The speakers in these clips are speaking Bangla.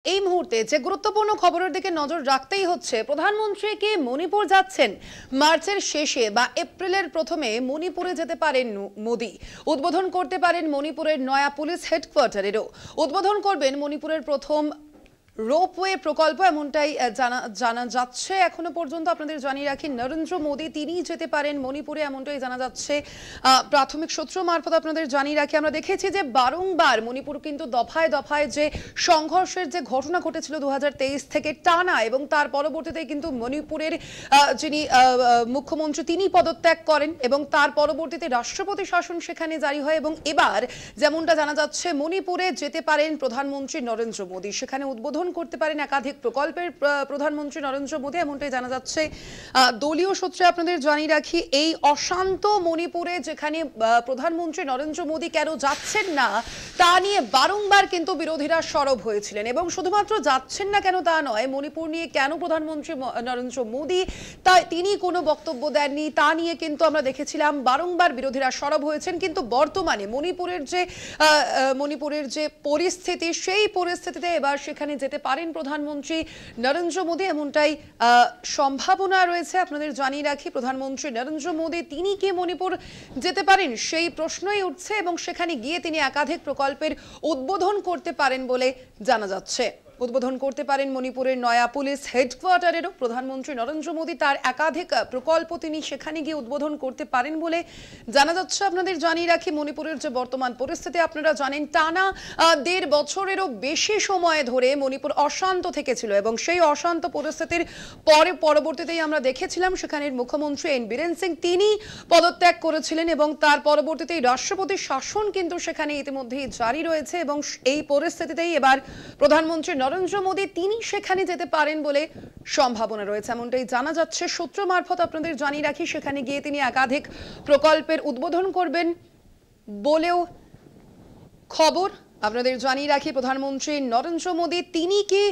এই মুহূর্তে যে গুরুত্বপূর্ণ খবরের দিকে নজর রাখতেই হচ্ছে, প্রধানমন্ত্রী কি মণিপুর যাচ্ছেন? মার্চের শেষে বা এপ্রিলের প্রথমে মণিপুরে যেতে পারেন মোদি। উদ্বোধন করতে পারেন মণিপুরের নয়া পুলিশ হেডকোয়ার্টারেরও। উদ্বোধন করবেন মণিপুরের প্রথম রোপওয়ে প্রকল্প, এমনটাই জানা যাচ্ছে। এখনো পর্যন্ত আপনাদের জানিয়ে রাখি, নরেন্দ্র মোদী তিনি যেতে পারেন মণিপুরে, এমনটাই জানা যাচ্ছে প্রাথমিক সূত্র মারফত। আপনাদের জানিয়ে রাখি, আমরা দেখেছি যে বারংবার মণিপুর কিন্তু দফায় দফায় যে সংঘর্ষের যে ঘটনা ঘটেছিল 2023 থেকে টানা, এবং তার পরবর্তীতে কিন্তু মণিপুরের যিনি মুখ্যমন্ত্রী তিনি পদত্যাগ করেন এবং তার পরবর্তীতে রাষ্ট্রপতি শাসন সেখানে জারি হয়। এবং এবার যেমনটা জানা যাচ্ছে, মণিপুরে যেতে পারেন প্রধানমন্ত্রী নরেন্দ্র মোদী, সেখানে উদ্বোধন করতে পারেন একাধিক প্রকল্পের প্রধানমন্ত্রী নরেন্দ্র মোদী, এমনটাই জানা যাচ্ছে দলীয় সূত্রে। আপনাদের জানিয়ে রাখি, এই অশান্ত মণিপুরে যেখানে প্রধানমন্ত্রী নরেন্দ্র মোদী কেন যাচ্ছেন না তা নিয়ে বারংবার কিন্তু বিরোধীরা সরব হয়েছিলেন, এবং শুধুমাত্র যাচ্ছেন না কেন তা নয়, মণিপুর নিয়ে কেন প্রধানমন্ত্রী নরেন্দ্র মোদী তিনি কোনো বক্তব্য দেননি তা নিয়ে কিন্তু আমরা দেখেছিলাম বারংবার বিরোধীরা সরব হয়েছেন। কিন্তু বর্তমানে মণিপুরের যে পরিস্থিতি, সেই পরিস্থিতিতে এবার সেখানে যেতে পারেন প্রধানমন্ত্রী নরেন্দ্র মোদী, এমনটাই সম্ভাবনা রয়েছে। আপনাদের জানিয়ে রাখি, প্রধানমন্ত্রী নরেন্দ্র মোদী তিনি কি মণিপুর যেতে পারেন সেই প্রশ্নই উঠছে, এবং সেখানে গিয়ে তিনি একাধিক প্রকল্পের উদ্বোধন করতে পারেন বলে জানা যাচ্ছে। উদ্বোধন করতে পারেন মণিপুরের নয়া পুলিশ হেডকোয়ার্টারেরও প্রধানমন্ত্রী নরেন্দ্র মোদী, তার একাধিক প্রকল্প তিনি সেখানে গিয়ে উদ্বোধন করতে পারেন বলে জানা যাচ্ছে। আপনাদের জানিয়ে রাখি, মণিপুরের যে বর্তমান পরিস্থিতি আপনারা জানেন, টানা 1.5 বছরেরও বেশি সময় ধরে মণিপুর অশান্ত থেকেছিল, এবং সেই অশান্ত পরিস্থিতির পরবর্তীতেই আমরা দেখেছিলাম সেখানের মুখ্যমন্ত্রী এন বীরেন সিং তিনি পদত্যাগ করেছিলেন, এবং তার পরবর্তীতেই রাষ্ট্রপতি শাসন কিন্তু সেখানে ইতিমধ্যেই জারি রয়েছে। এবং এই পরিস্থিতিতেই এবার প্রধানমন্ত্রী নরেন্দ্র মোদী তিনি সেখানে যেতে পারেন বলে সম্ভাবনা রয়েছে, এমনটাই জানা যাচ্ছে সূত্র মারফত। আপনাদের জানিয়ে রাখি, সেখানে গিয়ে তিনি একাধিক প্রকল্পের উদ্বোধন করবেন বলেও খবর। আপনাদের জানিয়ে রাখি, প্রধানমন্ত্রী নরেন্দ্র মোদী তিনি কি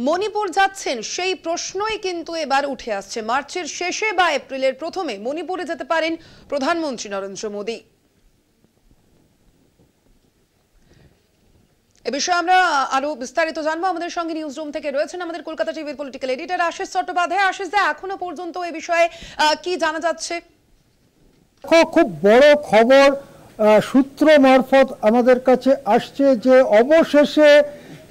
মণিপুর যাচ্ছেন সেই প্রশ্নই কিন্তু এবার উঠে আসছে। মার্চের শেষে বা এপ্রিলের প্রথমে মণিপুরে যেতে পারেন প্রধানমন্ত্রী নরেন্দ্র মোদী। এ বিষয়ে আমরা আরো বিস্তারিত জানবো। আমাদের সঙ্গে নিউজ রুম থেকে রয়েছেন আমাদের কলকাতা টিভির পলিটিক্যাল এডিটর আশিস চট্টোপাধ্যায়। আশিস দা, এখনো পর্যন্ত এই বিষয়ে কি জানা যাচ্ছে? খুব বড় খবর সূত্র মারফত আমাদের কাছে আসছে যে অবশেষে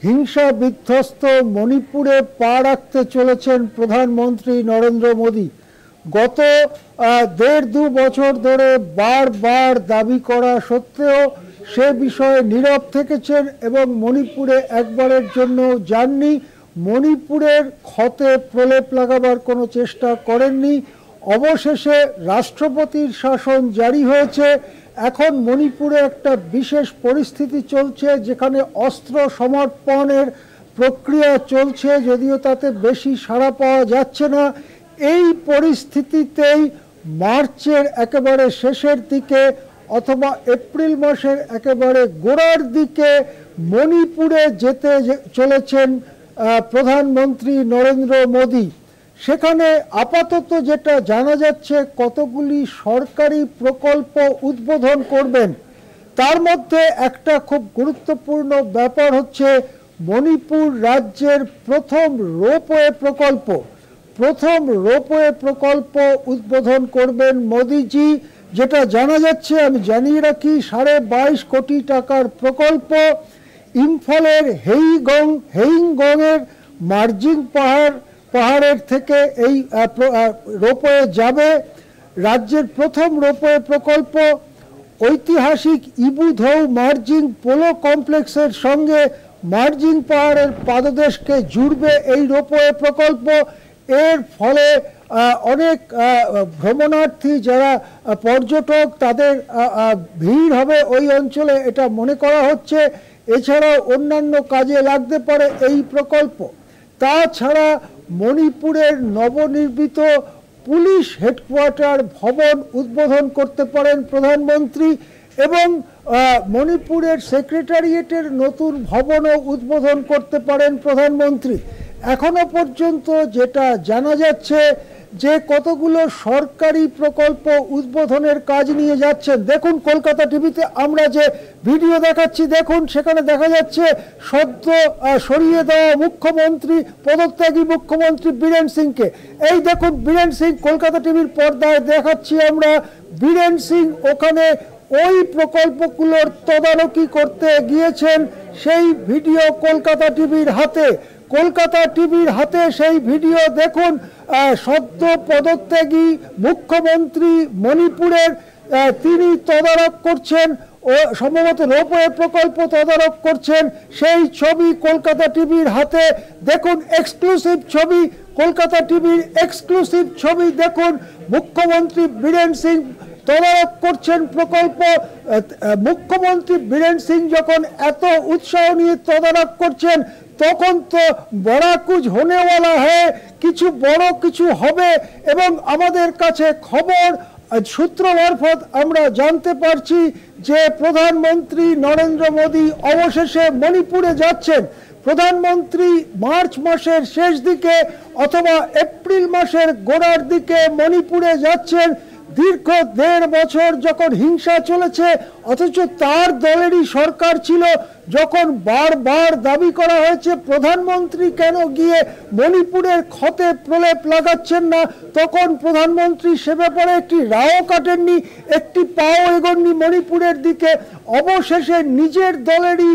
হিংসা বিধ্বস্ত মণিপুরে পা রাখতে চলেছেন প্রধানমন্ত্রী নরেন্দ্র মোদী। গত 1.5-2 বছর ধরে বারবার দাবি করা সত্ত্বেও সে বিষয়ে নীরব থেকেছেন এবং মণিপুরে একবারের জন্য যাননি, মণিপুরের ক্ষতে প্রলেপ লাগাবার কোনো চেষ্টা করেননি। অবশেষে রাষ্ট্রপতির শাসন জারি হয়েছে। এখন মণিপুরে একটা বিশেষ পরিস্থিতি চলছে, যেখানে অস্ত্র সমর্পণের প্রক্রিয়া চলছে, যদিও তাতে বেশি সাড়া পাওয়া যাচ্ছে না। এই পরিস্থিতিতেই মার্চের একেবারে শেষের দিকে অথবা এপ্রিল মাসের একেবারে গোড়ার দিকে মণিপুরে যেতে চলেছেন প্রধানমন্ত্রী নরেন্দ্র মোদী। সেখানে আপাতত যেটা জানা যাচ্ছে, কতগুলি সরকারি প্রকল্প উদ্বোধন করবেন। তার মধ্যে একটা খুব গুরুত্বপূর্ণ ব্যাপার হচ্ছে মণিপুর রাজ্যের প্রথম রোপওয়ে প্রকল্প উদ্বোধন করবেন মোদীজি। যেটা জানা যাচ্ছে, আমি জানিয়ে রাখি, 22.5 কোটি টাকার প্রকল্প। ইম্ফলের হেইংগংয়ের মার্জিং পাহাড়ের থেকে এই রোপওয়ে যাবে। রাজ্যের প্রথম রোপওয়ে প্রকল্প ঐতিহাসিক ইবুধৌ মার্জিং পোলো কমপ্লেক্সের সঙ্গে মার্জিং পাহাড়ের পাদদেশকে জুড়বে এই রোপওয়ে প্রকল্প। এর ফলে অনেক ভ্রমণার্থী যারা পর্যটক তাদের ভিড় হবে ওই অঞ্চলে, এটা মনে করা হচ্ছে। এছাড়াও অন্যান্য কাজে লাগতে পারে এই প্রকল্প। তাছাড়া মণিপুরের নবনির্মিত পুলিশ হেডকোয়ার্টার ভবন উদ্বোধন করতে পারেন প্রধানমন্ত্রী, এবং মণিপুরের সেক্রেটারিয়েটের নতুন ভবনও উদ্বোধন করতে পারেন প্রধানমন্ত্রী। এখনো পর্যন্ত যেটা জানা যাচ্ছে যে কতগুলো সরকারি প্রকল্প উদ্বোধনের কাজ নিয়ে যাচ্ছেন। দেখুন কলকাতা টিভিতে আমরা যে ভিডিও দেখাচ্ছি, দেখুন সেখানে দেখা যাচ্ছে সদ্য সরিয়ে দেওয়া মুখ্যমন্ত্রী, পদত্যাগী মুখ্যমন্ত্রী বীরেন সিংকে। এই দেখুন বীরেন সিং, কলকাতা টিভির পর্দায় দেখাচ্ছি আমরা বীরেন সিং ওখানে ওই প্রকল্পগুলোর তদারকি করতে গিয়েছেন। সেই ভিডিও কলকাতা টিভির হাতে, কলকাতা টিভির হাতে সেই ভিডিও দেখুন। সদ্য পদত্যাগী মুখ্যমন্ত্রী মণিপুরের তিনি তদারক করছেন ও সম্ভবত রোপওয়ে প্রকল্প তদারক করছেন, সেই ছবি কলকাতা টিভির হাতে দেখুন। এক্সক্লুসিভ ছবি, কলকাতা টিভির এক্সক্লুসিভ ছবি দেখুন। মুখ্যমন্ত্রী বীরেন সিং তদারক করছেন প্রকল্প। মুখ্যমন্ত্রী বীরেন সিং যখন এত উৎসাহ নিয়ে তদারক করছেন তখন তো বড়া কুছ হোনেওয়ালা হ্যায়, কিছু বড় কিছু হবে। এবং আমাদের কাছে খবর সূত্র মারফত আমরা জানতে পারছি যে প্রধানমন্ত্রী নরেন্দ্র মোদী অবশেষে মণিপুরে যাচ্ছেন। প্রধানমন্ত্রী মার্চ মাসের শেষ দিকে অথবা এপ্রিল মাসের গোড়ার দিকে মণিপুরে যাচ্ছেন। দীর্ঘ 1.5 বছর যখন হিংসা চলেছে, অথচ তার দলেরই সরকার ছিল, যখন বারবার দাবি করা হয়েছে প্রধানমন্ত্রী কেন গিয়ে মণিপুরের ক্ষতে প্রলেপ লাগাচ্ছেন না, তখন প্রধানমন্ত্রী সে ব্যাপারে একটি রাও কাটেননি, একটি পাও এগোননি মণিপুরের দিকে। অবশেষে নিজের দলেরই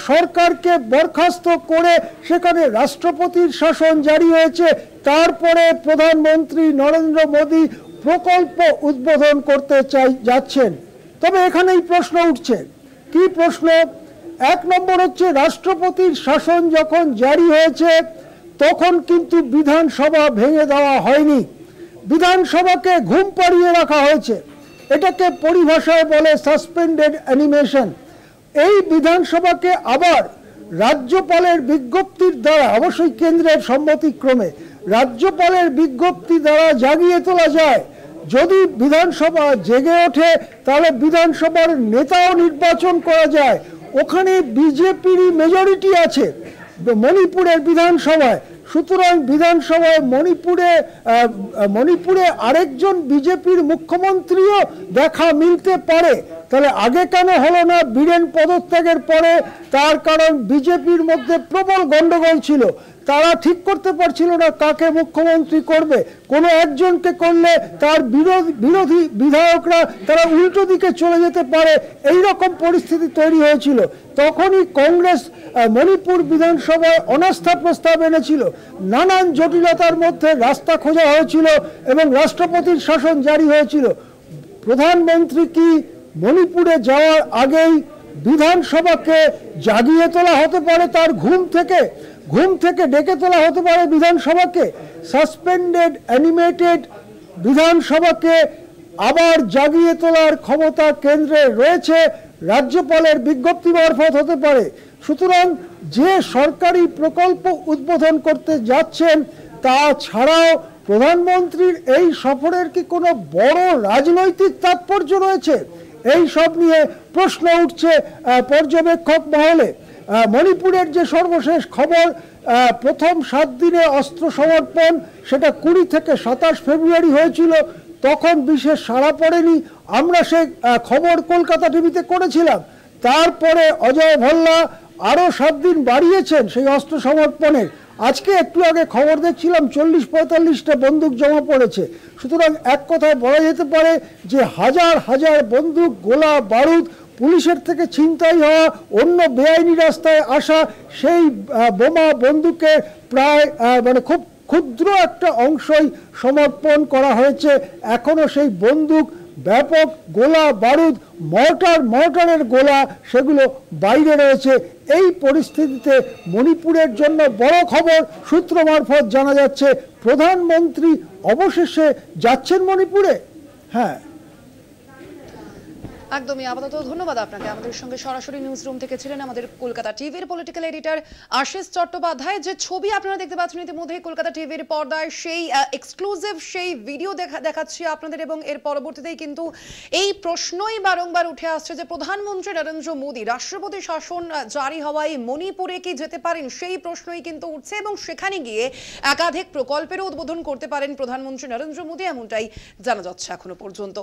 সরকারকে বরখাস্ত করে সেখানে রাষ্ট্রপতির শাসন জারি হয়েছে। তারপরে প্রধানমন্ত্রী নরেন্দ্র মোদী প্রকল্প উদ্বোধন করতে যাচ্ছেন। তবে এখানেই প্রশ্ন উঠছে, কি প্রশ্ন? 1 নম্বর হচ্ছে রাষ্ট্রপতির শাসন যখন জারি হয়েছে তখন কিন্তু বিধানসভা ভেঙে দেওয়া হয়নি, বিধানসভাকে ঘুম পাড়িয়ে রাখা হয়েছে। এটাকে পরিভাষায় বলে সাসপেন্ডেড অ্যানিমেশন। এই বিধানসভাকে আবার রাজ্যপালের বিজ্ঞপ্তির দ্বারা, অবশ্যই কেন্দ্রের সম্মতিক্রমে, রাজ্যপালের বিজ্ঞপ্তি দ্বারা জাগিয়ে তোলা যায়। যদি বিধানসভা জেগে ওঠে তাহলে বিধানসভার নেতাও নির্বাচন করা যায়। ওখানে বিজেপিরই মেজরিটি আছে মণিপুরের বিধানসভায়, সুতরাং বিধানসভায় মণিপুরে আরেকজন বিজেপির মুখ্যমন্ত্রীও দেখা মিলতে পারে। তাহলে আগে কেন হলো না বীরেন পদত্যাগের পরে? তার কারণ বিজেপির মধ্যে প্রবল গন্ডগোল ছিল, তারা ঠিক করতে পারছিল না কাকে মুখ্যমন্ত্রী করবে। কোনো একজনকে করলে তার বিরোধী বিধায়করা তারা উল্টো দিকে চলে যেতে পারে, এই রকম পরিস্থিতি তৈরি হয়েছিল। তখনই কংগ্রেস মণিপুর বিধানসভায় অনাস্থা প্রস্তাব এনেছিল, নানান জটিলতার মধ্যে রাস্তা খোঁজা হয়েছিল এবং রাষ্ট্রপতির শাসন জারি হয়েছিল। প্রধানমন্ত্রী কি মণিপুরে যাওয়ার আগেই বিধানসভাকে জাগিয়ে তোলা হতে পারে? তার ঘুম থেকে ডেকে তোলা হতে পারে বিধানসভাকে? সাসপেন্ডেড অ্যানিমেটেড বিধানসভাকে আবার জাগিয়ে তোলার ক্ষমতা কেন্দ্রে রয়েছে, রাজ্যপালের বিজ্ঞপ্তি মারফত হতে পারে। সুতরাং যে সরকারি প্রকল্প উদ্বোধন করতে যাচ্ছেন তা ছাড়াও প্রধানমন্ত্রীর এই সফরের কি কোনো বড় রাজনৈতিক তাৎপর্য রয়েছে? এই সব নিয়ে প্রশ্ন উঠছে পর্যবেক্ষক মহলে। মণিপুরের যে সর্বশেষ খবর, প্রথম 7 দিনে অস্ত্র সমর্পণ, সেটা 20 থেকে 27 ফেব্রুয়ারি হয়েছিল, তখন বিশেষ সাড়া পড়েনি। আমরা সে খবর কলকাতা টিভিতে করেছিলাম। তারপরে অজয় ভাল্লা আরও 7 দিন বাড়িয়েছেন সেই অস্ত্র সমর্পণের। আজকে একটু আগে খবর দেখছিলাম 40-45টা বন্দুক জমা পড়েছে। সুতরাং এক কথায় বলা যেতে পারে যে হাজার হাজার বন্দুক, গোলা বারুদ, পুলিশের থেকে ছিনতাই হওয়া, অন্য বেআইনি রাস্তায় আসা সেই বোমা বন্দুকের প্রায় খুব ক্ষুদ্র একটা অংশই সমর্পণ করা হয়েছে। এখনো সেই বন্দুক, ব্যাপক গোলা বারুদ, মর্টারের গোলা, সেগুলো বাইরে রয়েছে। এই পরিস্থিতিতে মণিপুরের জন্য বড় খবর, সূত্র মারফত জানা যাচ্ছে প্রধানমন্ত্রী অবশেষে যাচ্ছেন মণিপুরে। হ্যাঁ, একদমই। আপাতত ধন্যবাদ আপনাকে। আমাদের সঙ্গে সরাসরি নিউজ রুম থেকে ছিলেন আমাদের কলকাতা টিভির পলিটিক্যাল এডিটর আশিস চট্টোপাধ্যায়। যে ছবি আপনারা দেখতে পাচ্ছেন ইতিমধ্যে কলকাতা টিভির পর্দায়, সেই এক্সক্লুসিভ সেই ভিডিও দেখাচ্ছি আপনাদের, এবং এর পরবর্তীতেই কিন্তু এই প্রশ্নই বারংবার উঠে আসছে যে প্রধানমন্ত্রী নরেন্দ্র মোদী রাষ্ট্রপতি শাসন জারি হওয়ায় মণিপুরে কি যেতে পারেন, সেই প্রশ্নই কিন্তু উঠছে, এবং সেখানে গিয়ে একাধিক প্রকল্পেরও উদ্বোধন করতে পারেন প্রধানমন্ত্রী নরেন্দ্র মোদী, এমনটাই জানা যাচ্ছে এখনো পর্যন্ত।